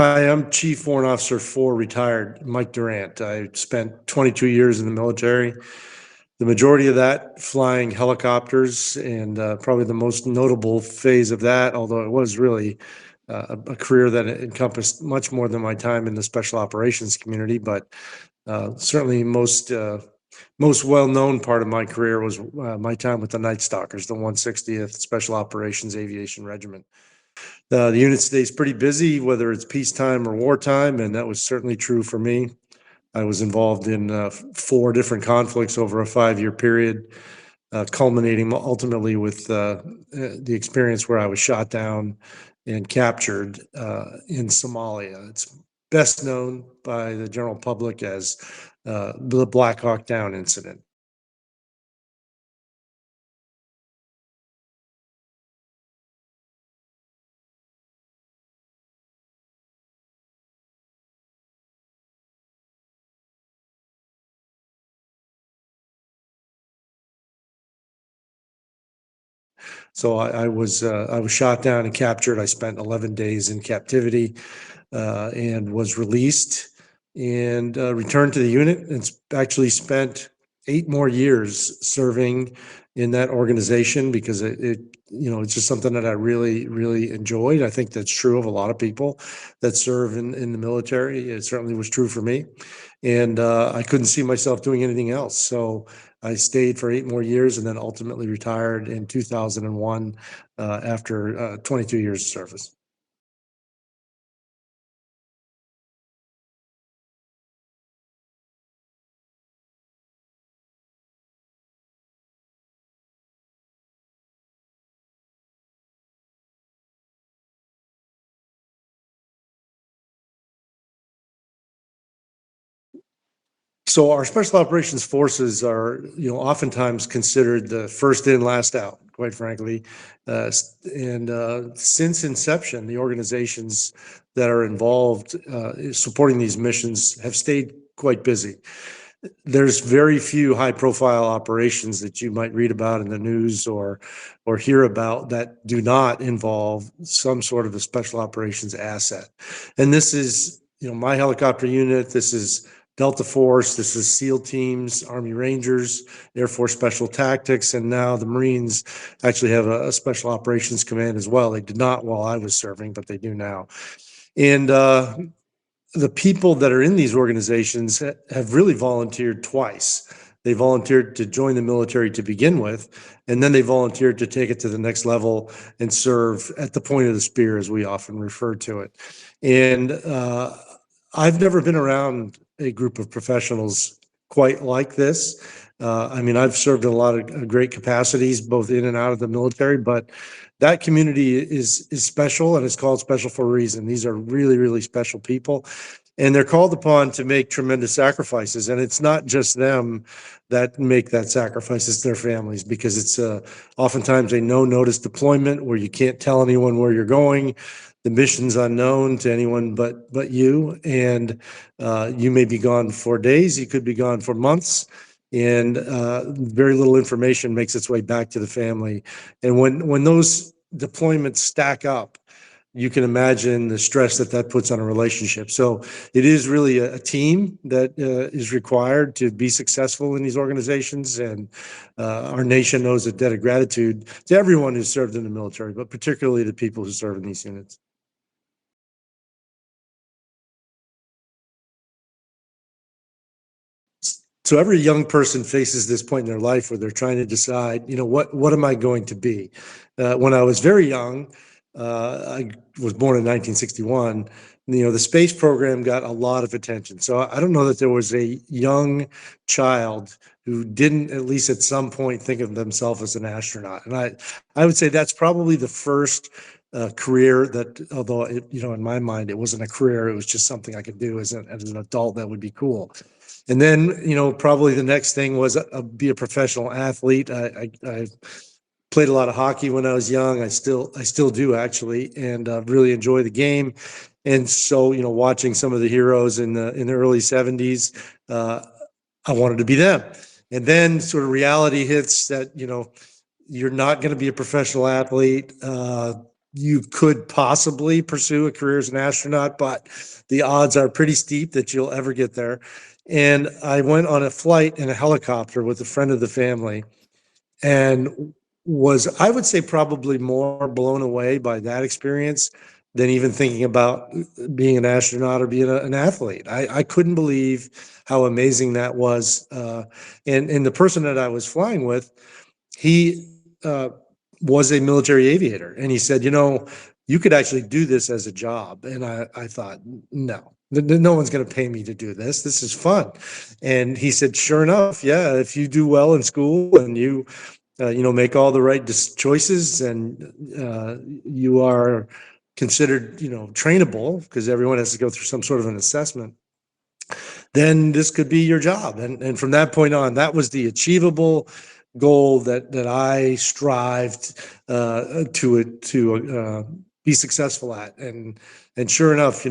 Hi, I'm Chief Warrant Officer 4, retired, Mike Durant. I spent 22 years in the military, the majority of that flying helicopters, and probably the most notable phase of that, although it was really a career that encompassed much more than my time in the special operations community, but certainly most well-known part of my career was my time with the Night Stalkers, the 160th Special Operations Aviation Regiment. The unit stays pretty busy, whether it's peacetime or wartime, and that was certainly true for me. I was involved in 4 different conflicts over a 5-year period, culminating ultimately with the experience where I was shot down and captured in Somalia. It's best known by the general public as the Black Hawk Down incident. So I was shot down and captured. I spent 11 days in captivity and was released and returned to the unit, and actually spent 8 more years serving in that organization because it's just something that I really, really enjoyed. I think that's true of a lot of people that serve in the military. It certainly was true for me, and I couldn't see myself doing anything else. So I stayed for 8 more years and then ultimately retired in 2001 after 22 years of service. So our special operations forces are, oftentimes considered the first in, last out, quite frankly. And since inception, the organizations that are involved supporting these missions have stayed quite busy. There's very few high-profile operations that you might read about in the news or hear about that do not involve some sort of a special operations asset. And this is, my helicopter unit. This is Delta Force. This is SEAL teams, Army Rangers, Air Force Special Tactics, and now the Marines actually have a Special Operations Command as well. They did not while I was serving, but they do now. And the people that are in these organizations have really volunteered twice. They volunteered to join the military to begin with, and then they volunteered to take it to the next level and serve at the point of the spear, as we often refer to it. And I've never been around a group of professionals quite like this. I mean, I've served in a lot of great capacities, both in and out of the military, but that community is special, and it's called special for a reason. These are really, really special people, and they're called upon to make tremendous sacrifices. And it's not just them that make that sacrifice, it's their families, because it's oftentimes a no-notice deployment where you can't tell anyone where you're going. The mission's unknown to anyone but you, and you may be gone for days, you could be gone for months, and very little information makes its way back to the family. And when those deployments stack up, you can imagine the stress that puts on a relationship. So it is really a team that is required to be successful in these organizations. And our nation owes a debt of gratitude to everyone who's served in the military, but particularly the people who serve in these units. So every young person faces this point in their life where they're trying to decide, what am I going to be? When I was very young, I was born in 1961. The space program got a lot of attention. So I don't know that there was a young child who didn't at least at some point think of themselves as an astronaut. And I would say that's probably the first career that, although in my mind it wasn't a career, it was just something I could do as an adult that would be cool. And then, probably the next thing was be a professional athlete. I played a lot of hockey when I was young. I still do, actually, and really enjoy the game. And so, watching some of the heroes in the early 70s, I wanted to be them. And then sort of reality hits that, you're not going to be a professional athlete. you could possibly pursue a career as an astronaut, but the odds are pretty steep that you'll ever get there. And I went on a flight in a helicopter with a friend of the family, and was, I would say, probably more blown away by that experience than even thinking about being an astronaut or being an athlete. I couldn't believe how amazing that was. And the person that I was flying with, he was a military aviator, and he said, you could actually do this as a job. And I thought, no one's going to pay me to do this. This is fun. And he said, sure enough, yeah, if you do well in school and you make all the right choices, and you are considered, trainable, because everyone has to go through some sort of an assessment, then this could be your job. And from that point on, that was the achievable goal that I strived to be successful at. And sure enough,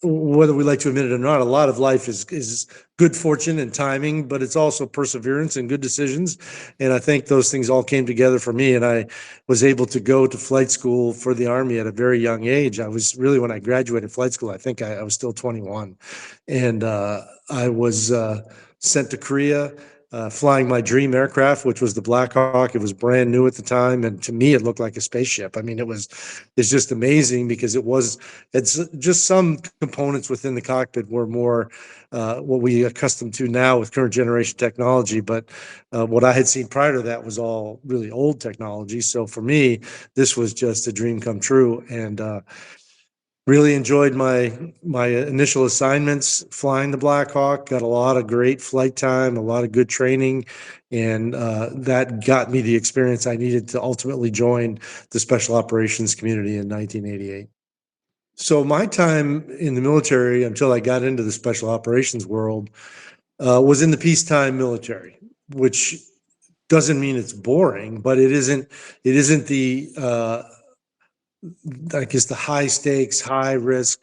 whether we like to admit it or not, a lot of life is good fortune and timing, but it's also perseverance and good decisions. And I think those things all came together for me. And I was able to go to flight school for the Army at a very young age. I was really, when I graduated flight school, I think I was still 21. And I was sent to Korea, flying my dream aircraft, which was the Black Hawk. It was brand new at the time, and to me, it looked like a spaceship. I mean, it's just amazing, because it's just some components within the cockpit were more what we accustomed to now with current generation technology. But what I had seen prior to that was all really old technology. So for me, this was just a dream come true. And really enjoyed my initial assignments flying the Black Hawk. Got a lot of great flight time, a lot of good training, and that got me the experience I needed to ultimately join the Special Operations community in 1988. So my time in the military, until I got into the Special Operations world, was in the peacetime military, which doesn't mean it's boring, but it isn't the I guess the high stakes, high risk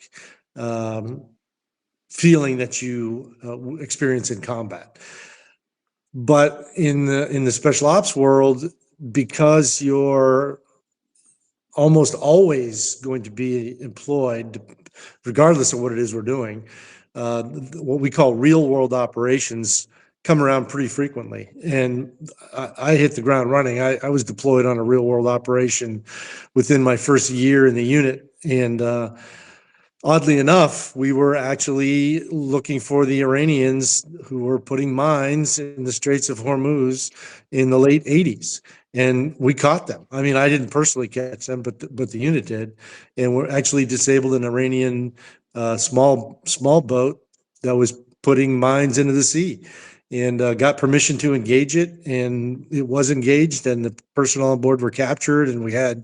feeling that you experience in combat. But in the special ops world, because you're almost always going to be employed, regardless of what it is we're doing, what we call real world operations come around pretty frequently. And I hit the ground running. I was deployed on a real world operation within my first year in the unit. And oddly enough, we were actually looking for the Iranians who were putting mines in the Straits of Hormuz in the late 80s. And we caught them. I mean, I didn't personally catch them, but the unit did. And we're actually disabled an Iranian small boat that was putting mines into the sea, and got permission to engage it. And it was engaged, and the personnel on board were captured. And we had,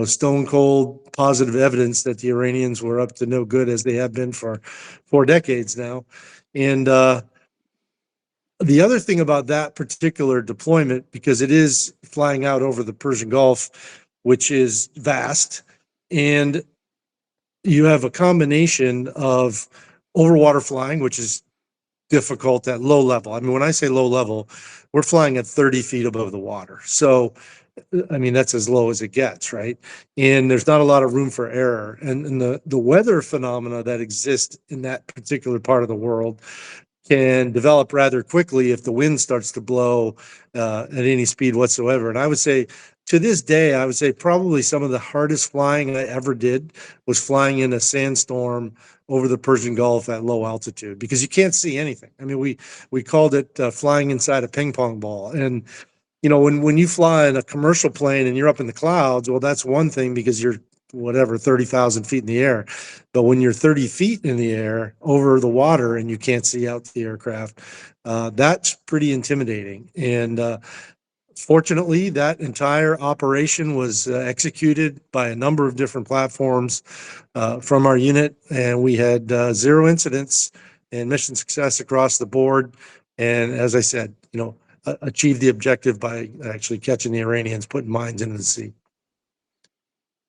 stone cold positive evidence that the Iranians were up to no good, as they have been for 4 decades now. And the other thing about that particular deployment, because it is flying out over the Persian Gulf, which is vast, and you have a combination of overwater flying, which is difficult at low level. I mean, when I say low level, we're flying at 30 feet above the water. So, I mean, that's as low as it gets, right? And there's not a lot of room for error. And the weather phenomena that exist in that particular part of the world can develop rather quickly if the wind starts to blow at any speed whatsoever. And I would say, to this day, I would say probably some of the hardest flying I ever did was flying in a sandstorm over the Persian Gulf at low altitude, because you can't see anything. I mean, we called it flying inside a ping pong ball. And when you fly in a commercial plane and you're up in the clouds, well, that's one thing, because you're whatever 30,000 feet in the air. But when you're 30 feet in the air over the water and you can't see out the aircraft, that's pretty intimidating. And fortunately, that entire operation was executed by a number of different platforms from our unit, and we had zero incidents and mission success across the board. And as I said, achieved the objective by actually catching the Iranians putting mines into the sea.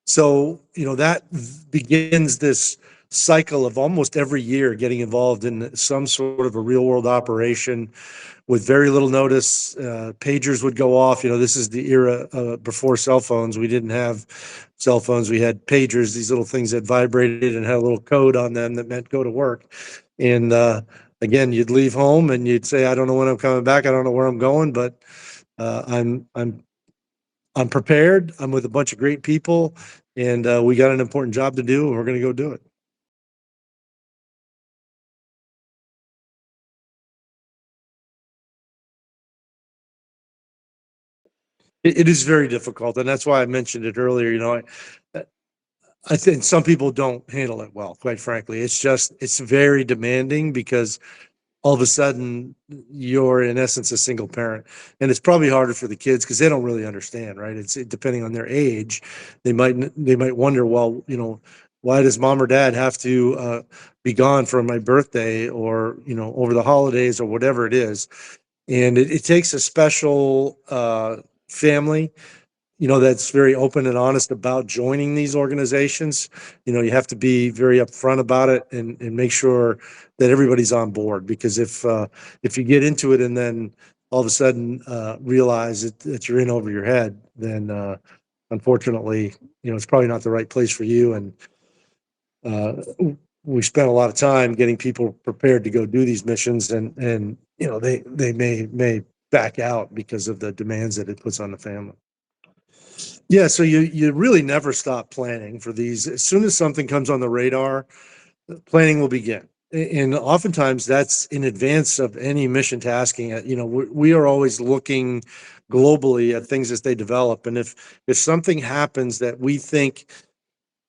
So, that begins this cycle of almost every year getting involved in some sort of a real world operation, with very little notice. Pagers would go off. This is the era before cell phones. We didn't have cell phones. We had pagers, these little things that vibrated and had a little code on them that meant go to work. And again, you'd leave home and you'd say, I don't know when I'm coming back. I don't know where I'm going, but I'm prepared. I'm with a bunch of great people, and we got an important job to do, and we're going to go do it. It is very difficult, and that's why I mentioned it earlier. I think some people don't handle it well, quite frankly. It's very demanding because all of a sudden you're in essence a single parent, and it's probably harder for the kids because they don't really understand, right? It's depending on their age, they might wonder, well, why does mom or dad have to be gone for my birthday or over the holidays or whatever it is. And it takes a special family that's very open and honest about joining these organizations. You have to be very upfront about it and make sure that everybody's on board, because if you get into it and then all of a sudden realize that you're in over your head, then unfortunately, it's probably not the right place for you. And uh, we spent a lot of time getting people prepared to go do these missions, and they may back out because of the demands that it puts on the family. Yeah, so you really never stop planning for these. As soon as something comes on the radar, planning will begin. And oftentimes that's in advance of any mission tasking. We are always looking globally at things as they develop. And if something happens that we think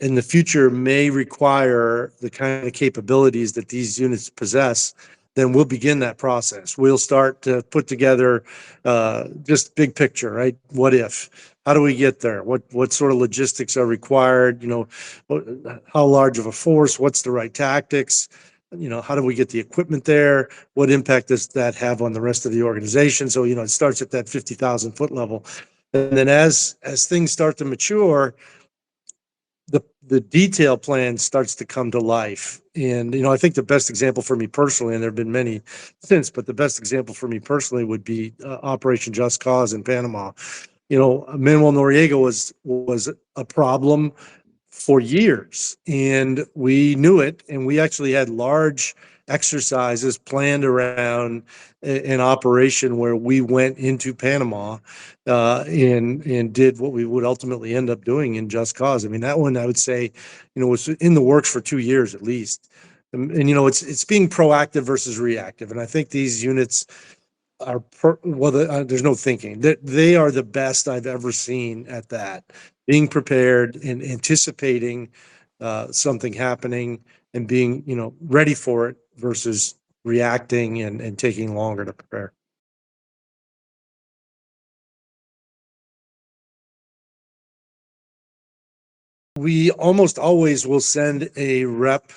in the future may require the kind of capabilities that these units possess, then we'll begin that process. We'll start to put together just big picture, right? What if? How do we get there? What sort of logistics are required? How large of a force? What's the right tactics? How do we get the equipment there? What impact does that have on the rest of the organization? So it starts at that 50,000-foot level, and then as things start to mature, the detail plan starts to come to life. And I think the best example for me personally, and there have been many since, but the best example for me personally would be Operation Just Cause in Panama. Manuel Noriega was a problem for years, and we knew it, and we actually had large exercises planned around an operation where we went into Panama and did what we would ultimately end up doing in Just Cause. I mean, that one I would say, was in the works for 2 years at least. And it's being proactive versus reactive, and I think these units there's no thinking that they are the best I've ever seen at that, being prepared and anticipating something happening and being ready for it versus reacting and taking longer to prepare. We almost always will send a rep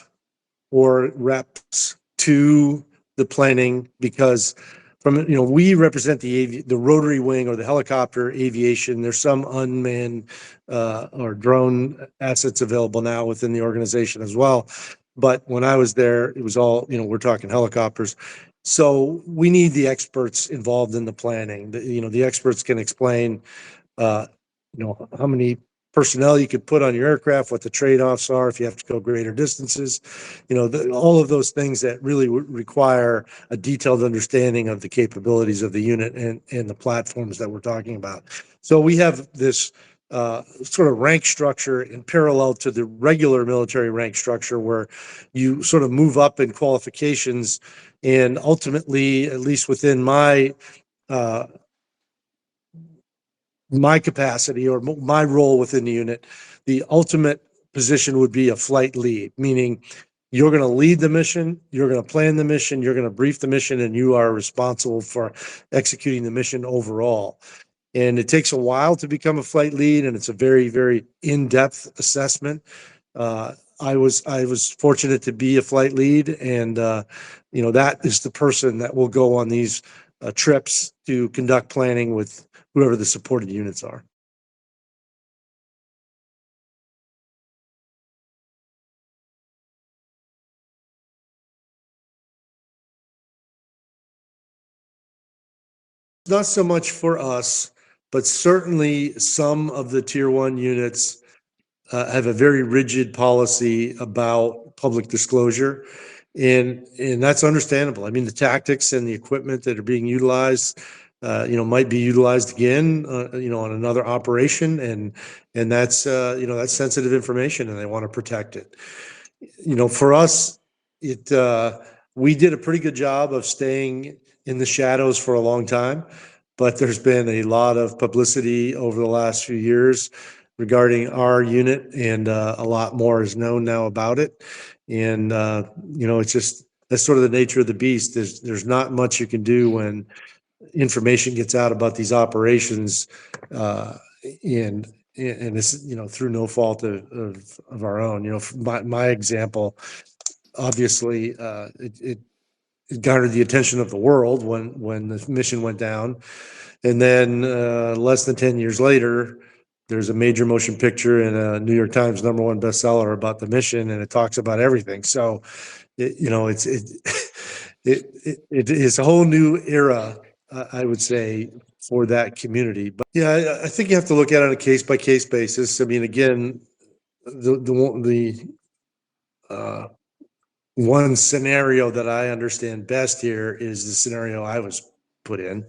or reps to the planning, because we represent the rotary wing or the helicopter aviation. There's some unmanned or drone assets available now within the organization as well, but when I was there, it was all, we're talking helicopters. So we need the experts involved in the planning. The experts can explain uh, how many personnel you could put on your aircraft, what the trade-offs are if you have to go greater distances, all of those things that really require a detailed understanding of the capabilities of the unit and the platforms that we're talking about. So we have this sort of rank structure in parallel to the regular military rank structure, where you sort of move up in qualifications, and ultimately, at least within uh, my capacity or my role within the unit, the ultimate position would be a flight lead, meaning you're going to lead the mission, you're going to plan the mission, you're going to brief the mission, and you are responsible for executing the mission overall. And it takes a while to become a flight lead, and it's a very, very in-depth assessment. I was fortunate to be a flight lead, and that is the person that will go on these trips to conduct planning with whoever the supported units are. not so much for us, but certainly some of the tier one units have a very rigid policy about public disclosure. And that's understandable. I mean, the tactics and the equipment that are being utilized, might be utilized again, on another operation, and that's that's sensitive information, and they want to protect it. For us, it we did a pretty good job of staying in the shadows for a long time, but there's been a lot of publicity over the last few years regarding our unit, and a lot more is known now about it. And it's just that's sort of the nature of the beast. There's not much you can do when information gets out about these operations, and it's through no fault of our own. My example, obviously, it garnered the attention of the world when the mission went down, and then less than 10 years later, there's a major motion picture and a New York Times #1 bestseller about the mission, and it talks about everything. So, it is a whole new era, I would say, for that community. But yeah, I think you have to look at it on a case by case basis. I mean, again, the one scenario that I understand best here is the scenario I was put in.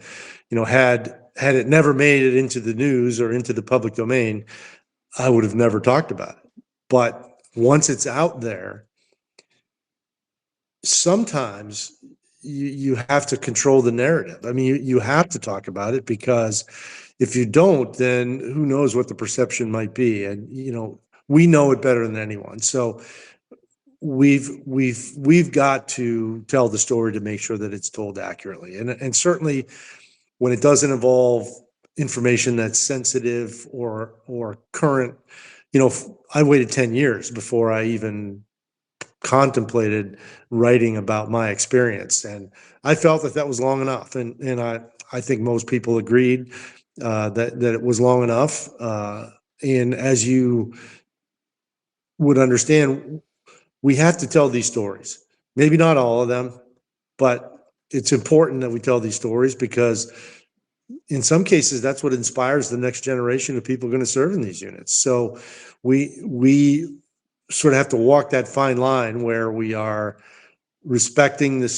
Had it never made it into the news or into the public domain, I would have never talked about it. But once it's out there, sometimes you have to control the narrative. I mean, you have to talk about it, because if you don't, then who knows what the perception might be. And we know it better than anyone. So we've got to tell the story to make sure that it's told accurately. And certainly when it doesn't involve information that's sensitive or current, I waited 10 years before I even contemplated writing about my experience, and I felt that was long enough. And I think most people agreed that it was long enough. And as you would understand, we have to tell these stories. Maybe not all of them, but it's important that we tell these stories, because in some cases, that's what inspires the next generation of people going to serve in these units. So we sort of have to walk that fine line where we are respecting the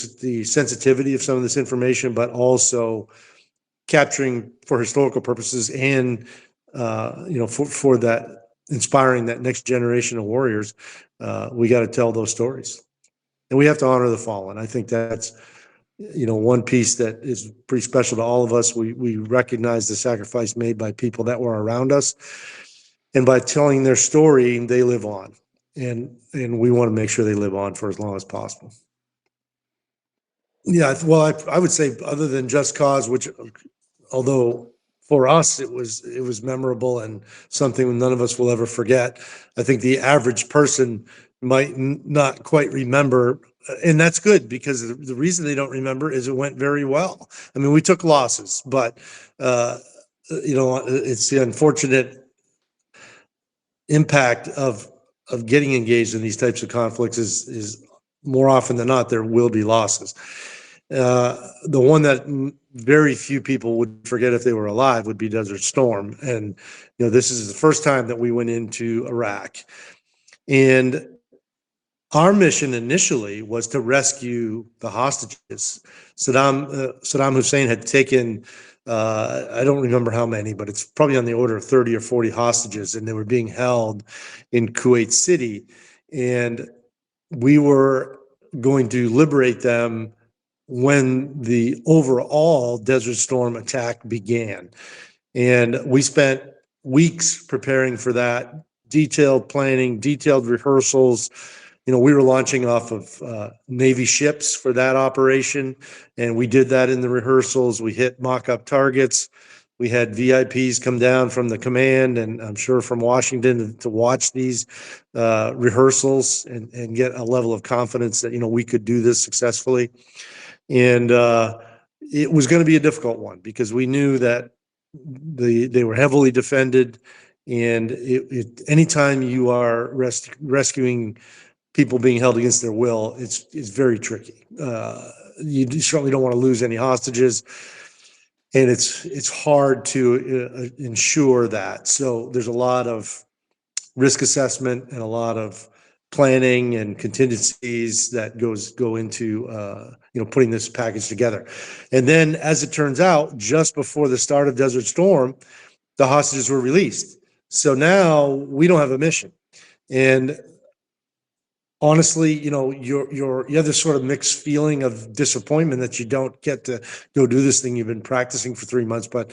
sensitivity of some of this information, but also capturing for historical purposes, and for that, inspiring that next generation of warriors. We got to tell those stories, and we have to honor the fallen. I think that's one piece that is pretty special to all of us. We recognize the sacrifice made by people that were around us, and by telling their story, they live on, and we want to make sure they live on for as long as possible. Yeah, well, I would say, other than Just Cause, which, although for us it was memorable and something none of us will ever forget, I think the average person might not quite remember, and that's good, because the reason they don't remember is it went very well. I mean, we took losses, but it's the unfortunate impact of getting engaged in these types of conflicts is more often than not there will be losses. The one that very few people would forget if they were alive would be Desert Storm. And, this is the first time that we went into Iraq. And our mission initially was to rescue the hostages. Saddam Hussein had taken, I don't remember how many, but it's probably on the order of 30 or 40 hostages, and they were being held in Kuwait City. And we were going to liberate them when the overall Desert Storm attack began. And we spent weeks preparing for that, detailed planning, detailed rehearsals. We were launching off of Navy ships for that operation, and we did that in the rehearsals. We hit mock-up targets. We had VIPs come down from the command, and I'm sure from Washington, to watch these rehearsals and get a level of confidence that, we could do this successfully. And it was going to be a difficult one, because we knew that they were heavily defended, and anytime you are rescuing people being held against their will, it's very tricky. You certainly don't want to lose any hostages. and it's hard to ensure that. So there's a lot of risk assessment and a lot of planning and contingencies that go into putting this package together. And then, as it turns out, just before the start of Desert Storm, the hostages were released. So now we don't have a mission. And honestly, you have this sort of mixed feeling of disappointment that you don't get to go do this thing you've been practicing for 3 months. But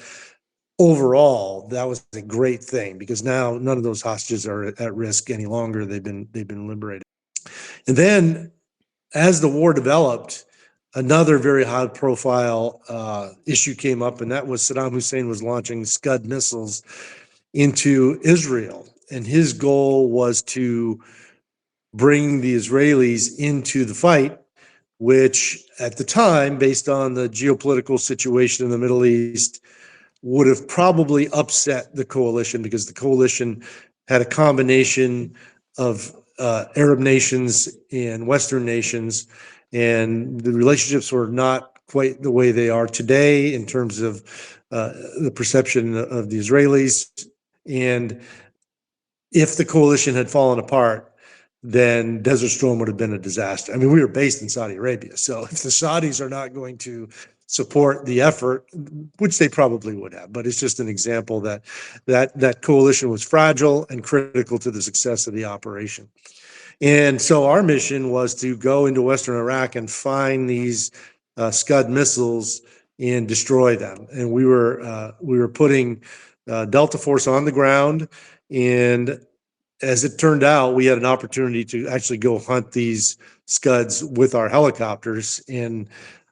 overall, that was a great thing, because now none of those hostages are at risk any longer. They've been liberated. And then, as the war developed, another very high profile issue came up, and that was Saddam Hussein was launching Scud missiles into Israel. And his goal was to bring the Israelis into the fight, which at the time, based on the geopolitical situation in the Middle East, would have probably upset the coalition, because the coalition had a combination of Arab nations and Western nations, and the relationships were not quite the way they are today in terms of the perception of the Israelis. And if the coalition had fallen apart, then Desert Storm would have been a disaster. I mean, we were based in Saudi Arabia, so if the Saudis are not going to support the effort, which they probably would have, but it's just an example that coalition was fragile and critical to the success of the operation. And so our mission was to go into Western Iraq and find these Scud missiles and destroy them. And we were putting Delta Force on the ground, and as it turned out, we had an opportunity to actually go hunt these Scuds with our helicopters. And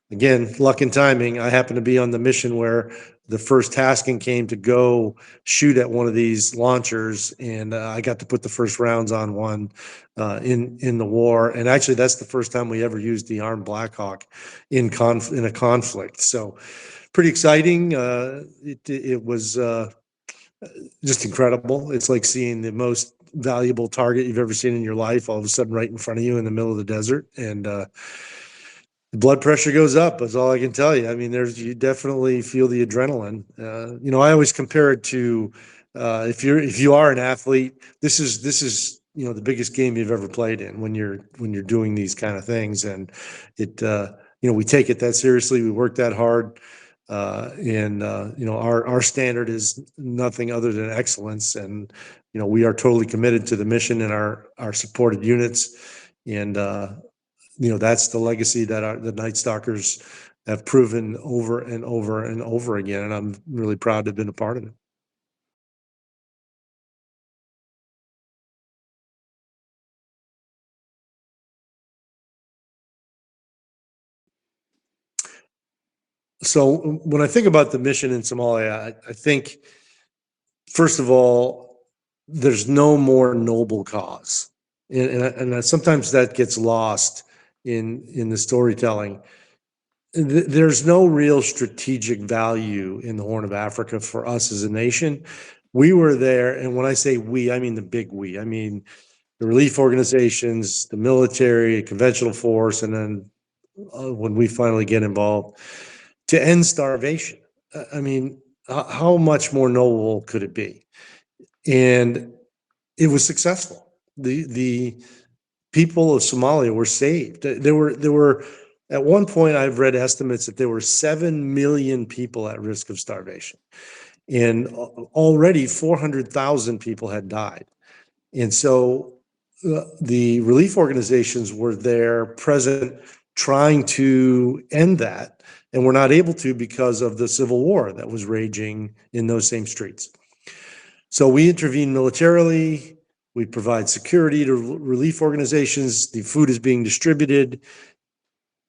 again, luck and timing, I happened to be on the mission where the first tasking came to go shoot at one of these launchers, and I got to put the first rounds on one in the war. And actually, that's the first time we ever used the Armed Black Hawk in a conflict. So pretty exciting. It was just incredible. It's like seeing the most valuable target you've ever seen in your life all of a sudden right in front of you in the middle of the desert. And the blood pressure goes up, that's all I can tell you. I mean, you definitely feel the adrenaline. I always compare it to if you are an athlete, this is the biggest game you've ever played in when you're doing these kind of things. And it we take it that seriously, we work that hard. And our standard is nothing other than excellence, and we are totally committed to the mission and our supported units, and that's the legacy that the Night Stalkers have proven over and over and over again, and I'm really proud to have been a part of it. So when I think about the mission in Somalia, I think, first of all, there's no more noble cause, and sometimes that gets lost in the storytelling. There's no real strategic value in the Horn of Africa for us as a nation. We were there, and when I say we, I mean the big we. I mean the relief organizations, the military, conventional force, and then when we finally get involved, to end starvation. I mean, how much more noble could it be? And it was successful. The people of Somalia were saved. There were at one point, I've read estimates that there were 7 million people at risk of starvation, and already 400,000 people had died. And so the relief organizations were there, present, trying to end that, and were not able to because of the civil war that was raging in those same streets. So we intervene militarily. We provide security to relief organizations. The food is being distributed.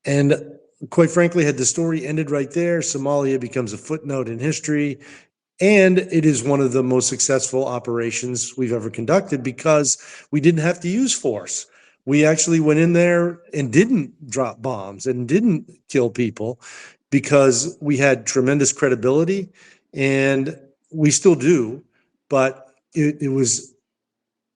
And quite frankly, had the story ended right there, Somalia becomes a footnote in history. And it is one of the most successful operations we've ever conducted, because we didn't have to use force. We actually went in there and didn't drop bombs and didn't kill people, because we had tremendous credibility, and we still do. But it was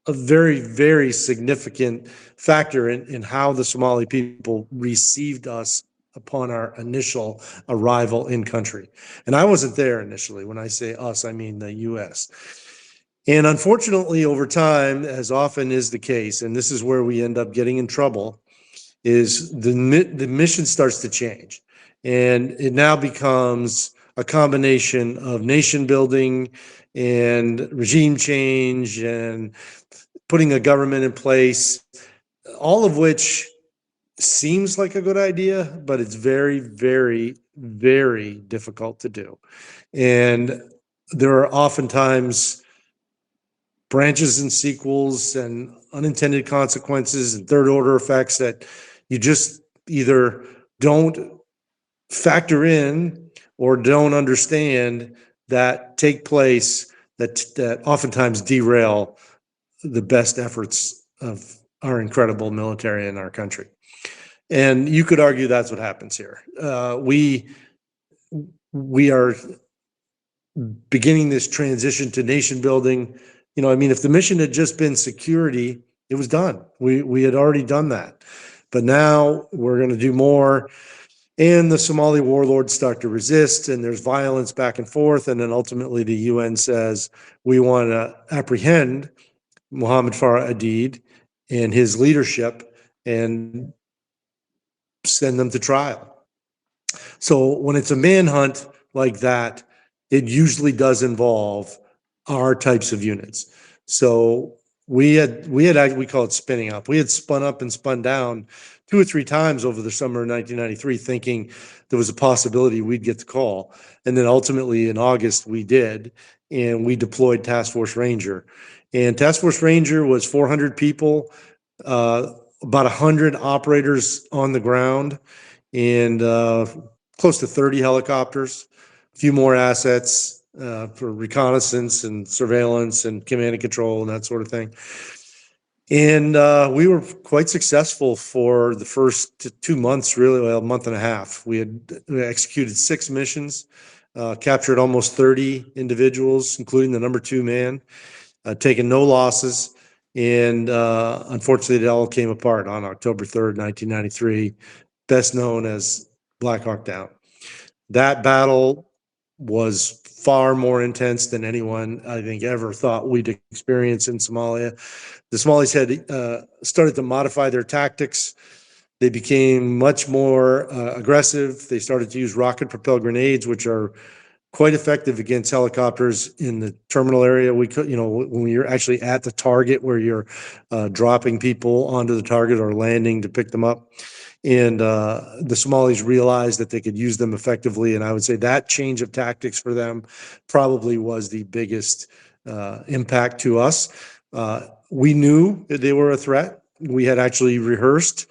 a very, very significant factor in how the Somali people received us upon our initial arrival in country. And I wasn't there initially. When I say us, I mean the U.S. And unfortunately, over time, as often is the case, and this is where we end up getting in trouble, is the mission starts to change. And it now becomes a combination of nation building and regime change and putting a government in place, all of which seems like a good idea, but it's very, very, very difficult to do. And there are oftentimes branches and sequels and unintended consequences and third order effects that you just either don't factor in or don't understand that take place, that oftentimes derail the best efforts of our incredible military in our country. And you could argue that's what happens here. We are beginning this transition to nation building. You know, I mean, if the mission had just been security, it was done. We had already done that. But now we're going to do more. And the Somali warlords start to resist, and there's violence back and forth. And then ultimately the UN says, we want to apprehend Mohammed Farah Aidid and his leadership and send them to trial. So when it's a manhunt like that, it usually does involve our types of units. So we call it spinning up. We had spun up and spun down 2 or 3 times over the summer of 1993, thinking there was a possibility we'd get the call. And then ultimately in August we did, and we deployed Task Force Ranger. And Task Force Ranger was 400 people, about 100 operators on the ground, and close to 30 helicopters, a few more assets for reconnaissance and surveillance and command and control and that sort of thing. And we were quite successful for the first 2 months, really, well, a month and a half. We executed 6 missions, captured almost 30 individuals, including the number 2 man, taken no losses. And unfortunately, it all came apart on October 3rd, 1993, best known as Black Hawk Down. That battle was far more intense than anyone, I think, ever thought we'd experience in Somalia. The Somalis had started to modify their tactics. They became much more aggressive. They started to use rocket-propelled grenades, which are quite effective against helicopters in the terminal area. We could, you know, when you're actually at the target where you're dropping people onto the target or landing to pick them up. And the Somalis realized that they could use them effectively. And I would say that change of tactics for them probably was the biggest impact to us. We knew that they were a threat. We had actually rehearsed.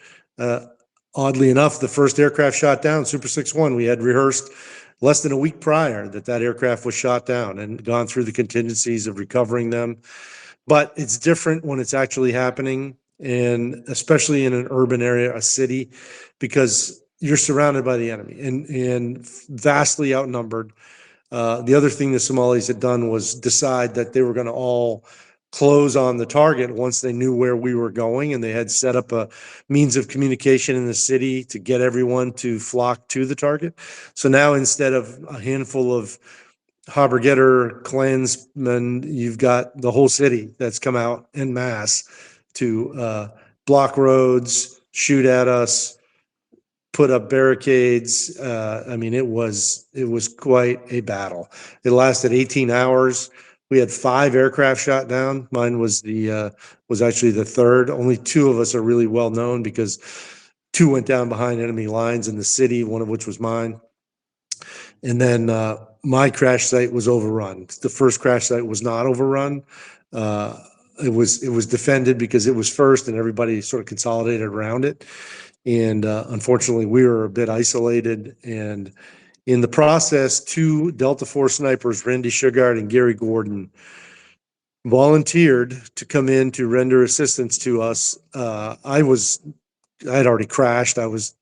Oddly enough, the first aircraft shot down, Super 6-1, we had rehearsed less than a week prior that aircraft was shot down and gone through the contingencies of recovering them. But it's different when it's actually happening, and especially in an urban area, a city, because you're surrounded by the enemy and vastly outnumbered. The other thing the Somalis had done was decide that they were going to all close on the target once they knew where we were going, and they had set up a means of communication in the city to get everyone to flock to the target. So now instead of a handful of Harbergetter clansmen, you've got the whole city that's come out en masse to block roads, shoot at us, put up barricades. I mean, it was quite a battle. It lasted 18 hours. We had 5 aircraft shot down. Mine was actually the third. Only 2 of us are really well known because 2 went down behind enemy lines in the city, one of which was mine. And then my crash site was overrun. The first crash site was not overrun. It was defended because it was first, and everybody sort of consolidated around it. And unfortunately, we were a bit isolated. And in the process, 2 Delta Force snipers, Randy Sugard and Gary Gordon, volunteered to come in to render assistance to us. I had already crashed. I was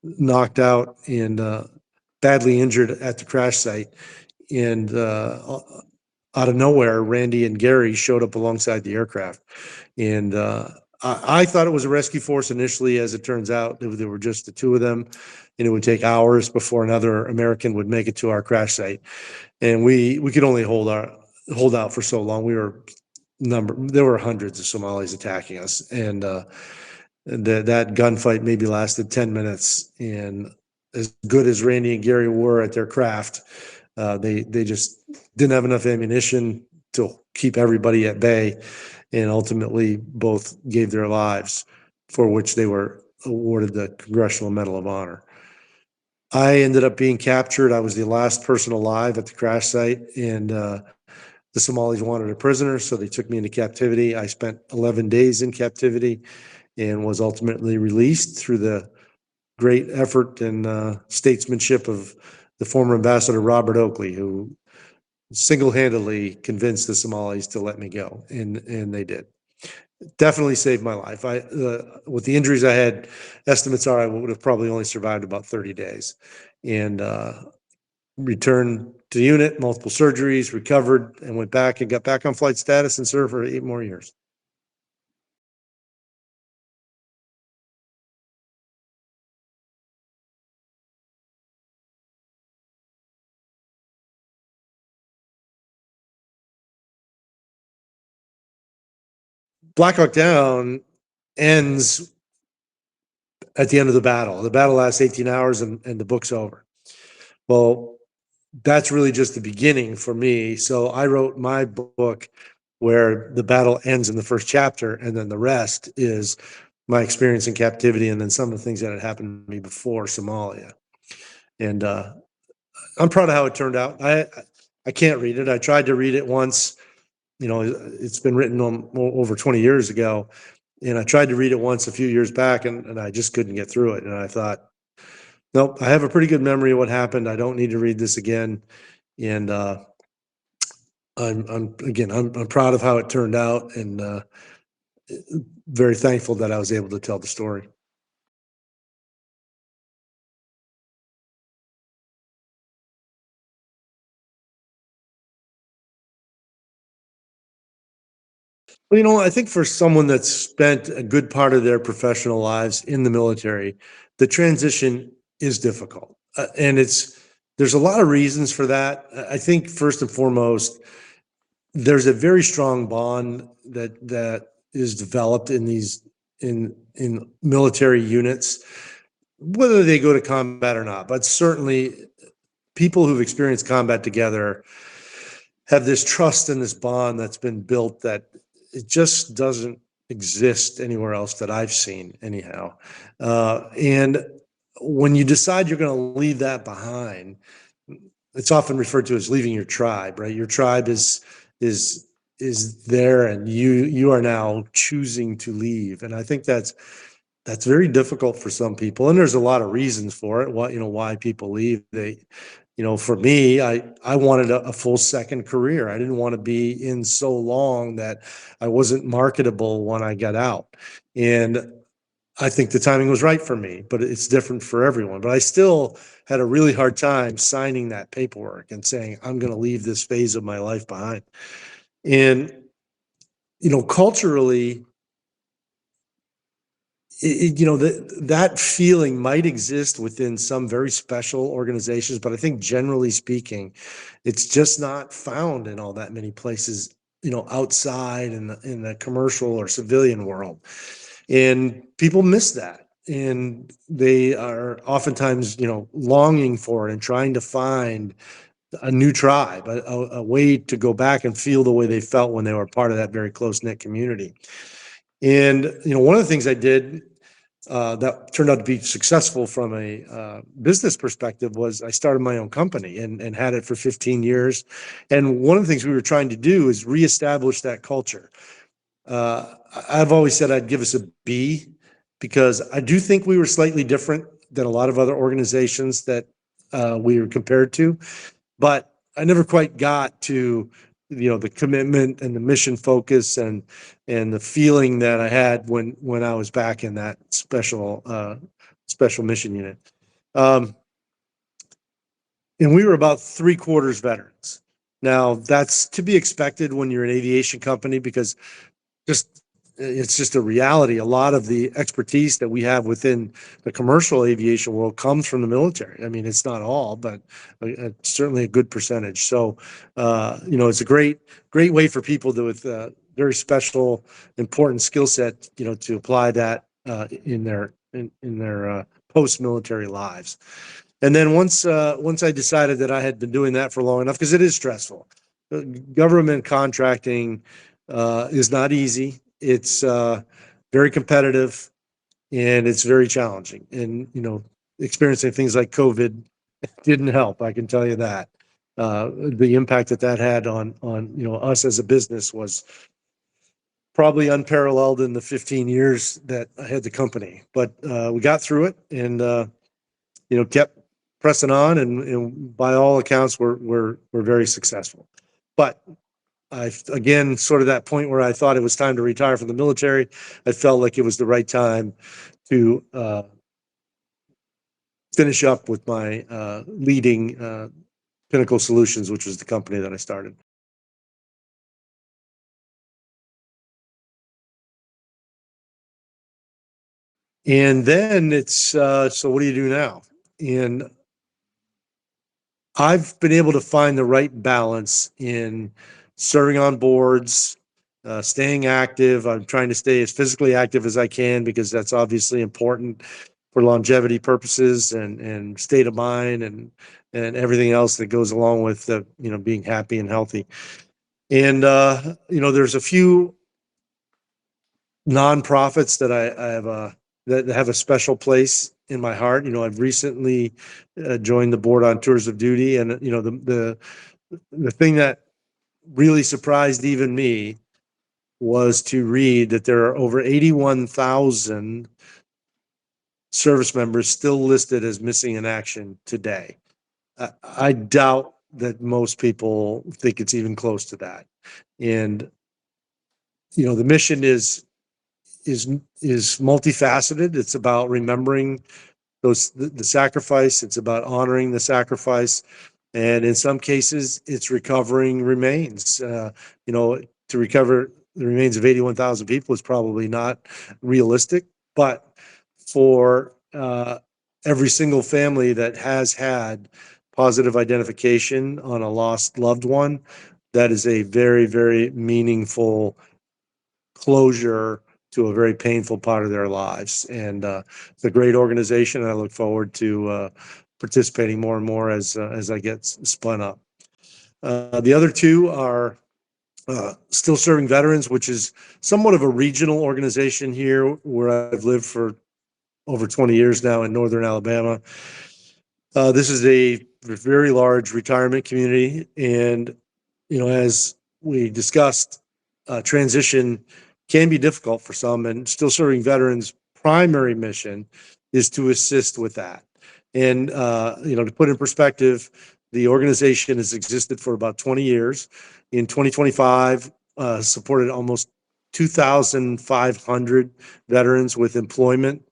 knocked out and badly injured at the crash site. And out of nowhere, Randy and Gary showed up alongside the aircraft. And I thought it was a rescue force initially. As it turns out, there were just the two of them, and it would take hours before another American would make it to our crash site. And we could only hold out for so long. There were hundreds of Somalis attacking us, and that gunfight maybe lasted 10 minutes. And as good as Randy and Gary were at their craft, they just didn't have enough ammunition to keep everybody at bay, and ultimately both gave their lives, for which they were awarded the Congressional Medal of Honor. I ended up being captured. I was the last person alive at the crash site, and the Somalis wanted a prisoner, so they took me into captivity. I spent 11 days in captivity and was ultimately released through the great effort and statesmanship of the former ambassador Robert Oakley, who single-handedly convinced the Somalis to let me go, and they did. Definitely saved my life. With the injuries I had, estimates are I would have probably only survived about 30 days, and returned to the unit, multiple surgeries, recovered, and went back and got back on flight status and served for 8 more years. Black Hawk Down ends at the end of the battle. The battle lasts 18 hours and the book's over. Well, that's really just the beginning for me. So I wrote my book where the battle ends in the first chapter, and then the rest is my experience in captivity and then some of the things that had happened to me before Somalia. And I'm proud of how it turned out. I can't read it. I tried to read it once. It's been written over 20 years ago, and I tried to read it once a few years back, and I just couldn't get through it. And I thought, nope, I have a pretty good memory of what happened. I don't need to read this again. And I'm proud of how it turned out, and very thankful that I was able to tell the story. Well, I think for someone that's spent a good part of their professional lives in the military, the transition is difficult. And there's a lot of reasons for that. I think first and foremost, there's a very strong bond that is developed in military units, whether they go to combat or not. But certainly people who've experienced combat together have this trust and this bond that's been built that it just doesn't exist anywhere else that I've seen, anyhow. And when you decide you're going to leave that behind, it's often referred to as leaving your tribe, right? Your tribe is there, and you are now choosing to leave. And I think that's very difficult for some people, and there's a lot of reasons for it. Why people leave. For me, I wanted a full second career. I didn't want to be in so long that I wasn't marketable when I got out. And I think the timing was right for me, but it's different for everyone. But I still had a really hard time signing that paperwork and saying, I'm going to leave this phase of my life behind. And, culturally, that feeling might exist within some very special organizations, but I think generally speaking, it's just not found in all that many places, outside in the commercial or civilian world. And people miss that. And they are oftentimes, longing for it and trying to find a new tribe, a way to go back and feel the way they felt when they were part of that very close-knit community. And, one of the things I did that turned out to be successful from a business perspective was I started my own company and had it for 15 years. And one of the things we were trying to do is reestablish that culture. I've always said I'd give us a B, because I do think we were slightly different than a lot of other organizations that we were compared to, but I never quite got to the commitment and the mission focus and the feeling that I had when I was back in that special mission unit. And we were about 3/4 veterans. Now, that's to be expected when you're an aviation company, because just it's just a reality. A lot of the expertise that we have within the commercial aviation world comes from the military. I mean, it's not all, but certainly a good percentage. So, it's a great way for people to, with very special, important skill set, to apply that in their post-military lives. And then once I decided that I had been doing that for long enough, because it is stressful. Government contracting is not easy. It's very competitive, and it's very challenging. And experiencing things like COVID didn't help. I can tell you that. The impact that had on us as a business was probably unparalleled in the 15 years that I had the company. But we got through it, and kept pressing on, and by all accounts, we're very successful. But again, sort of that point where I thought it was time to retire from the military, I felt like it was the right time to finish up with my leading Pinnacle Solutions, which was the company that I started. And then it's so what do you do now? And I've been able to find the right balance in serving on boards, staying active. I'm trying to stay as physically active as I can, because that's obviously important for longevity purposes and state of mind and everything else that goes along with being happy and healthy. And there's a few nonprofits that I have that have a special place in my heart. I've recently joined the board on Tours of Duty, and the thing that really surprised even me was to read that there are over 81,000 service members still listed as missing in action today. I doubt that most people think it's even close to that. And the mission is multifaceted. It's about remembering the sacrifice. It's about honoring the sacrifice, and in some cases, it's recovering remains. To recover the remains of 81,000 people is probably not realistic, but for every single family that has had positive identification on a lost loved one, that is a very, very meaningful closure to a very painful part of their lives. And it's a great organization, and I look forward to participating more and more as I get spun up. The other two are Still Serving Veterans, which is somewhat of a regional organization here where I've lived for over 20 years now in northern Alabama. This is a very large retirement community, and as we discussed, transition can be difficult for some, and Still Serving Veterans' primary mission is to assist with that. And to put in perspective, the organization has existed for about 20 years. In 2025, supported almost 2,500 veterans with employment,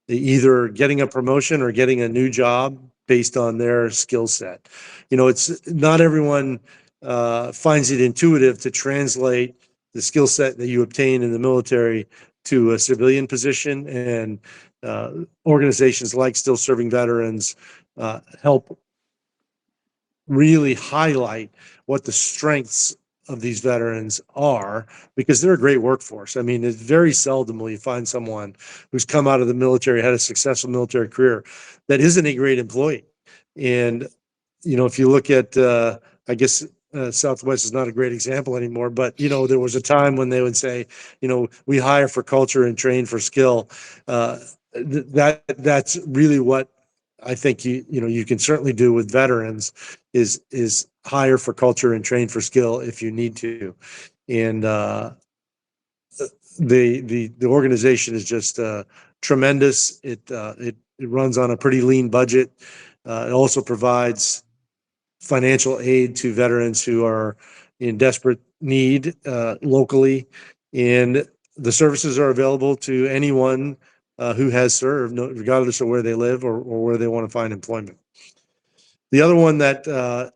either getting a promotion or getting a new job based on their skill set. It's not everyone finds it intuitive to translate the skill set that you obtain in the military to a civilian position, and organizations like Still Serving Veterans help really highlight what the strengths of these veterans are, because they're a great workforce. I mean, it's very seldom will you find someone who's come out of the military, had a successful military career, that isn't a great employee. And if you look at, I guess Southwest is not a great example anymore, but there was a time when they would say, we hire for culture and train for skill. That's really what I think you can certainly do with veterans is hire for culture and train for skill if you need to. And the organization is just tremendous. It runs on a pretty lean budget. It also provides financial aid to veterans who are in desperate need locally, and the services are available to anyone who has served, regardless of where they live or where they want to find employment. The other one that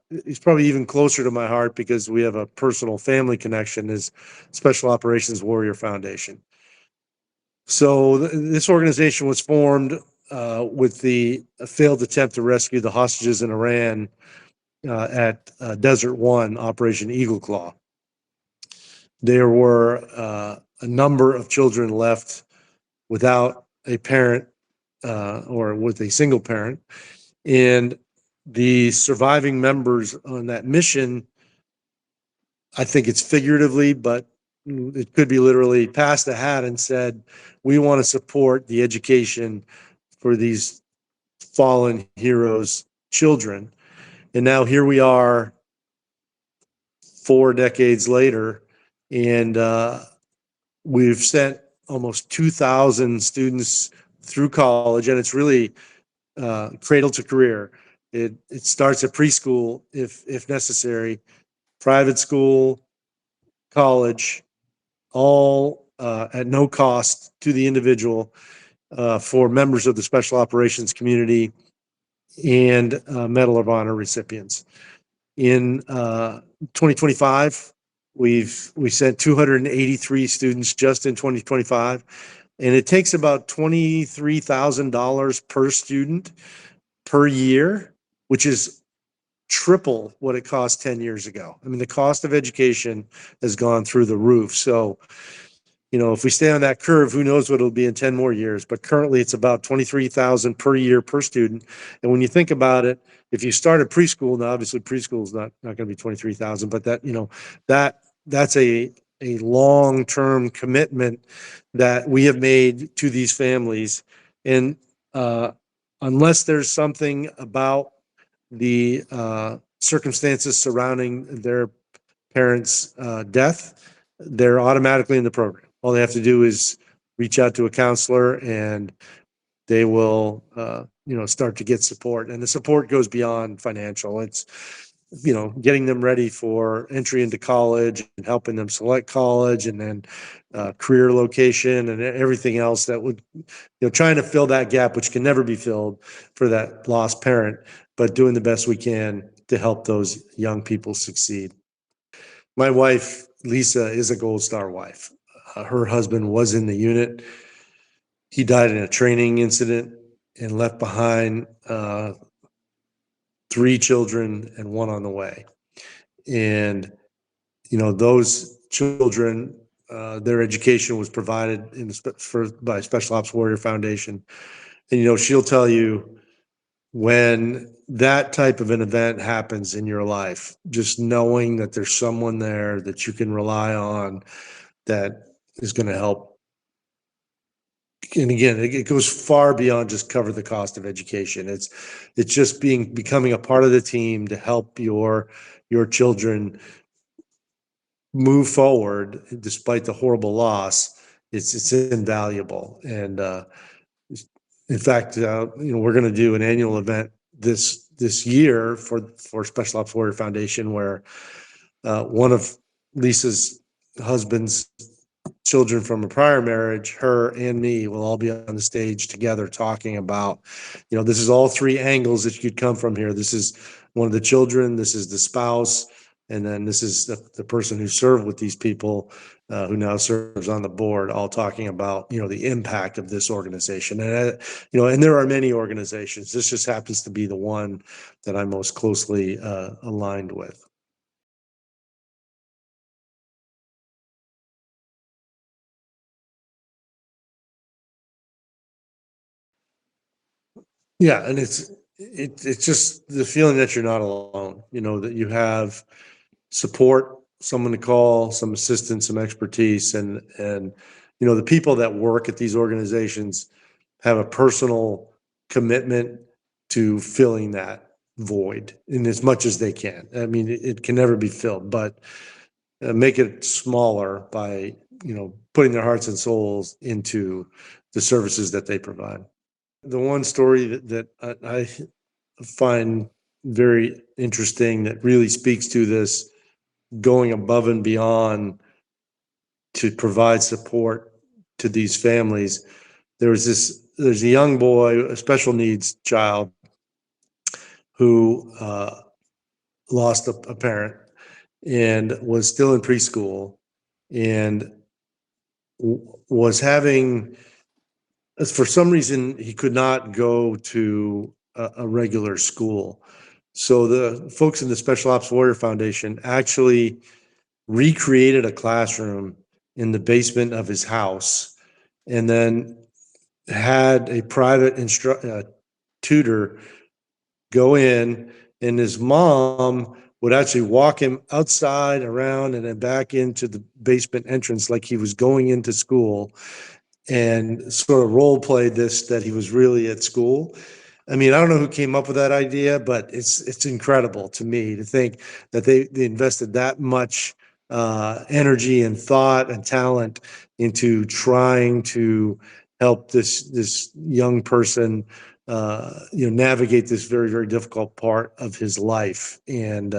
is probably even closer to my heart because we have a personal family connection is Special Operations Warrior Foundation. So this organization was formed with the failed attempt to rescue the hostages in Iran at Desert One, Operation Eagle Claw. There were a number of children left without a parent or with a single parent. And the surviving members on that mission, I think it's figuratively, but it could be literally, passed a hat and said, we want to support the education for these fallen heroes' children. And now here we are 4 decades later, and we've sent almost 2,000 students through college, and it's really cradle to career. It starts at preschool if necessary, private school, college, all at no cost to the individual for members of the special operations community and Medal of Honor recipients. In 2025, we sent 283 students just in 2025, and it takes about $23,000 per student per year, which is triple what it cost 10 years ago. I mean, the cost of education has gone through the roof. So, if we stay on that curve, who knows what it'll be in 10 more years, but currently it's about 23,000 per year per student. And when you think about it, if you start at preschool, now obviously preschool is not going to be 23,000, but that's a long-term commitment that we have made to these families. And unless there's something about the circumstances surrounding their parents' death, they're automatically in the program. All they have to do is reach out to a counselor, and they will, start to get support. And the support goes beyond financial. It's, getting them ready for entry into college and helping them select college, and then career location and everything else that would, trying to fill that gap, which can never be filled for that lost parent, but doing the best we can to help those young people succeed. My wife, Lisa, is a Gold Star wife. Her husband was in the unit. He died in a training incident and left behind 3 children and one on the way. And, those children, their education was provided by Special Ops Warrior Foundation. And, she'll tell you, when that type of an event happens in your life, just knowing that there's someone there that you can rely on that is going to help. And again, it goes far beyond just cover the cost of education. It's just becoming a part of the team to help your children move forward despite the horrible loss. It's invaluable. And in fact, we're going to do an annual event this year for Special Ops Warrior Foundation, where one of Lisa's husband's children from a prior marriage, her and me, will all be on the stage together talking about, this is all 3 angles that you could come from here. This is one of the children, this is the spouse, and then this is the person who served with these people, who now serves on the board, all talking about, the impact of this organization. And, and there are many organizations. This just happens to be the one that I'm most closely aligned with. Yeah, and it's just the feeling that you're not alone, that you have support, someone to call, some assistance, some expertise, and the people that work at these organizations have a personal commitment to filling that void in as much as they can. I mean, it can never be filled, but make it smaller by, putting their hearts and souls into the services that they provide. The one story that I find very interesting, that really speaks to this, going above and beyond to provide support to these families. There's a young boy, a special needs child, who lost a parent and was still in preschool, and was having for some reason, he could not go to a regular school. So the folks in the Special Ops Warrior Foundation actually recreated a classroom in the basement of his house, and then had a private tutor go in, and his mom would actually walk him outside, around, and then back into the basement entrance like he was going into school, and sort of role played this, that he was really at school. I mean, I don't know who came up with that idea, but it's incredible to me to think that they invested that much energy and thought and talent into trying to help this young person, navigate this very, very difficult part of his life. And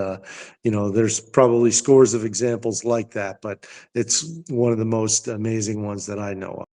there's probably scores of examples like that, but it's one of the most amazing ones that I know of.